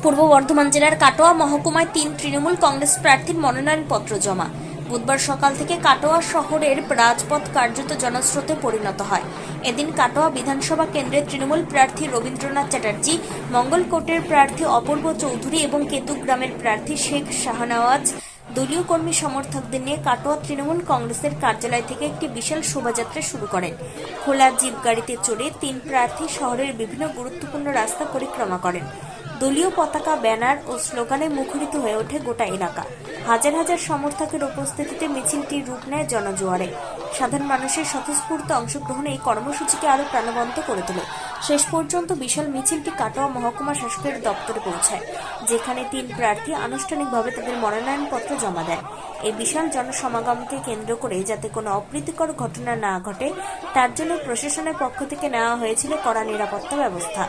পূর্ব বর্ধমান জেলার কাটোয়া মহকুমায় 3 তৃণমূল কংগ্রেস প্রার্থীর মনোনয়নপত্র জমা। বুধবার সকাল থেকে কাটোয়া শহরের রাজপথ কার্যত জনস্রোতে পরিণত হয়। এদিন কাটোয়া বিধানসভা কেন্দ্রের তৃণমূল প্রার্থী রবীন্দ্রনাথ চ্যাটার্জি, মঙ্গলকোটের প্রার্থী অপূর্ব চৌধুরী এবং কেতুগ্রামের প্রার্থী শেখ শাহনওয়াজ দলীয় কর্মী সমর্থকদের নিয়ে কাটোয়া তৃণমূল কংগ্রেসের কার্যালয় থেকে একটি বিশাল শোভাযাত্রা শুরু করেন। খোলা জিপ গাড়িতে চড়ে 3 প্রার্থী শহরের বিভিন্ন গুরুত্বপূর্ণ রাস্তা পরিক্রমা করেন। দলীয় পতাকা, ব্যানার ও স্লোগানে মুখরিত হয়ে ওঠে গোটা এলাকা। হাজার হাজার সমর্থকের উপস্থিতিতে মিছিলটি রূপ নেয় জনজোয়ারে। সাধারণ মানুষের স্বতঃস্ফূর্ত অংশগ্রহণে এই কর্মসূচিকে আরো প্রাণবন্ত করে তোলে। শেষ পর্যন্ত বিশাল মিছিলটি কাটোয়া মহকুমা শাসকের দপ্তরে পৌঁছায়, যেখানে 3 প্রার্থী আনুষ্ঠানিকভাবে তাদের মনোনয়নপত্র জমা দেন। এই বিশাল জনসমাগমকে কেন্দ্র করে যাতে কোনো অপ্রীতিকর ঘটনা না ঘটে, তার জন্য প্রশাসনের পক্ষ থেকে নেওয়া হয়েছিল কড়া নিরাপত্তা ব্যবস্থা।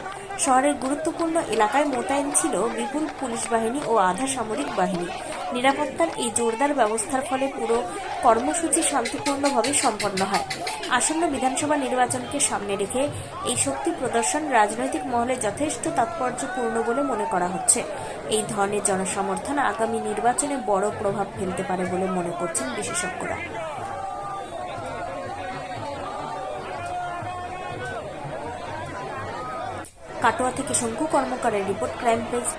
শহরের গুরুত্বপূর্ণ এলাকায় মোতায়েন ছিল বিপুল পুলিশ বাহিনী ও আধা সামরিক বাহিনী। নিরাপত্তার এই জোরদার ব্যবস্থার ফলে পুরো কর্মসূচি শান্তিপূর্ণভাবে সম্পন্ন হয়। আসন্ন বিধানসভা নির্বাচনকে সামনে রেখে এই শক্তি প্রদর্শন রাজনৈতিক মহলে যথেষ্ট তাৎপর্যপূর্ণ বলে মনে করা হচ্ছে। এই ধরনের জনসমর্থন আগামী নির্বাচনে বড় প্রভাব ফেলতে পারে বলে মনে করছেন বিশেষজ্ঞরা। কাটোয়া থেকে শঙ্কু কর্মকারের রিপোর্ট, ক্রাইম প্রেস।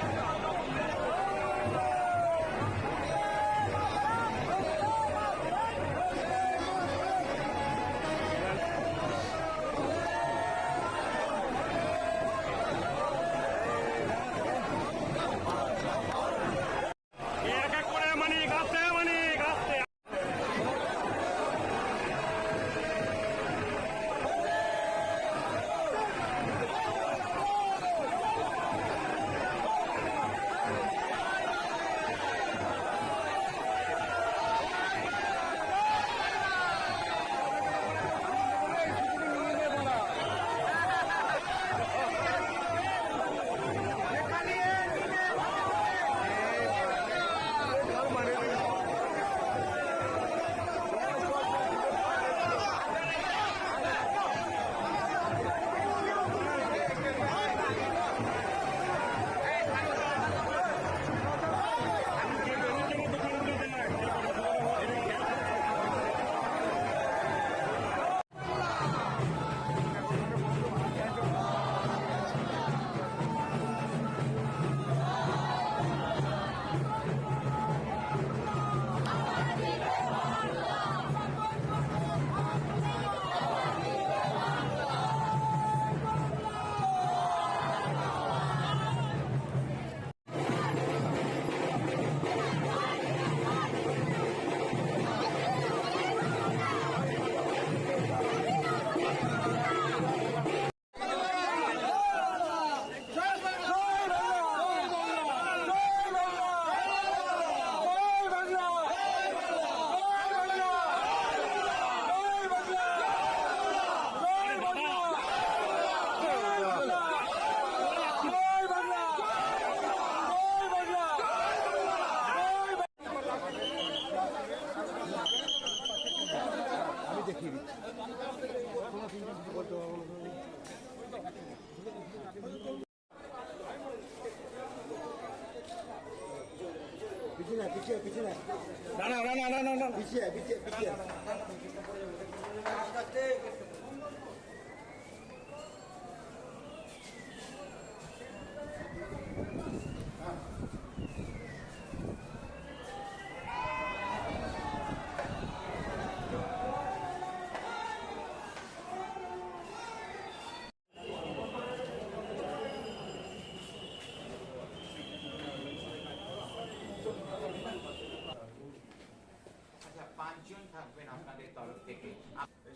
পাঁচজন থাকবেন আপনাদের তরফ থেকে।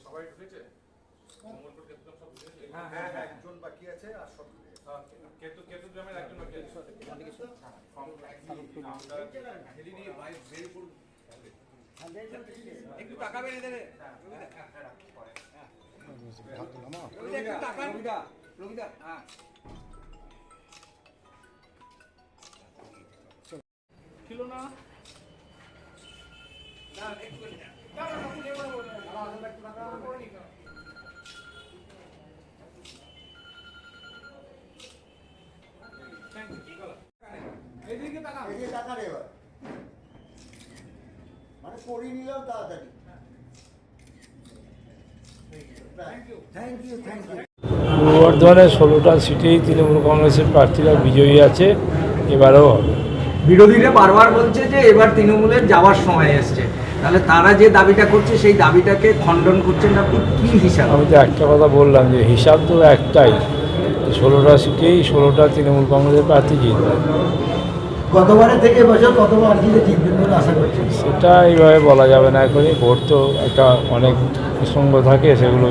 সবাই ঢুকেছে? মঙ্গলপুর কেতুগ্রাম সব ঢুকেছে? হ্যাঁ, একজন বাকি আছে আর সব কেতুগ্রামের একজন বাকি আছে। একটু তাকাবেন এদের। একটু তাকান রবিদা। হ্যাঁ, ছিল না এই যে টাকা রে এবার মানে করিয়ে নিলাম তাড়াতাড়ি। Thank you. পূর্ব বর্ধমানের 16টা সিটেই তৃণমূল কংগ্রেসের প্রার্থীরা বিজয়ী আছে, এবারেও হবে। বিরোধীরা বারবার বলছে যে এবার তৃণমূলের যাওয়ার সময় এসছে, তাহলে তারা যে দাবিটা করছে সেই দাবিটাকে খণ্ডন করছেন আপনি কি হিসাবে? আমি তো একটা কথা বললাম যে হিসাব তো একটাই, 16টা সিটেই 16টা তৃণমূল কংগ্রেসের প্রার্থী জিতবে। গতবারের থেকে এবছর কতবার জিতবেন বলে আশা করছেন? সেটা এইভাবে বলা যাবে না, এখনই ভোট তো একটা অনেক প্রসঙ্গ থাকে, সেগুলো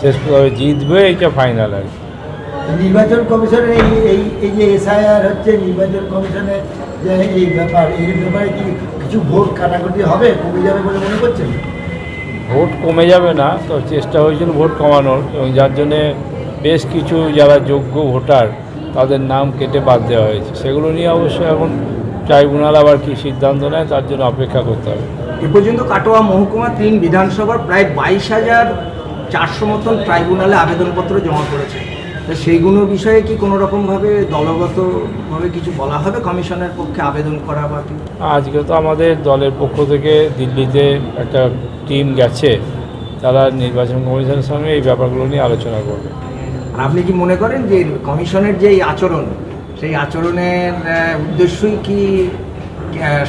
শেষ পর্যন্ত জিতবে এইটা ফাইনাল আর কি। নির্বাচন কমিশনের এই যে এসআইআর হচ্ছে, নির্বাচন কমিশনের যে এই ব্যাপার, এই ব্যাপারে কি কিছু ভোট কাটাকুটি হবে, কমে যাবে বলে মনে করছেন? ভোট কমে যাবে না, তো চেষ্টা হয়েছিল ভোট কমানোর, এবং যার জন্যে বেশ কিছু যারা যোগ্য ভোটার তাদের নাম কেটে বাদ দেওয়া হয়েছে। সেগুলো নিয়ে অবশ্যই এখন ট্রাইব্যুনাল আবার কী সিদ্ধান্ত নেয় তার জন্য অপেক্ষা করতে হবে। এ পর্যন্ত কাটোয়া মহকুমা 3 বিধানসভার প্রায় 22,400 মতন ট্রাইব্যুনালে আবেদনপত্র জমা করেছে। তো সেইগুলোর বিষয়ে কি কোনো রকমভাবে দলগতভাবে কিছু বলা হবে কমিশনের পক্ষে আবেদন করা বা কি? আজকে তো আমাদের দলের পক্ষ থেকে দিল্লিতে একটা টিম গেছে, তারা নির্বাচন কমিশনের সঙ্গে এই ব্যাপারগুলো নিয়ে আলোচনা করবে। আর আপনি কি মনে করেন যে কমিশনের যে এই আচরণ, সেই আচরণের উদ্দেশ্যই কি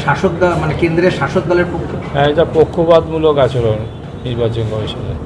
শাসক দল মানে কেন্দ্রের শাসক দলের পক্ষে? হ্যাঁ, এটা পক্ষপাতমূলক আচরণ নির্বাচন কমিশনের।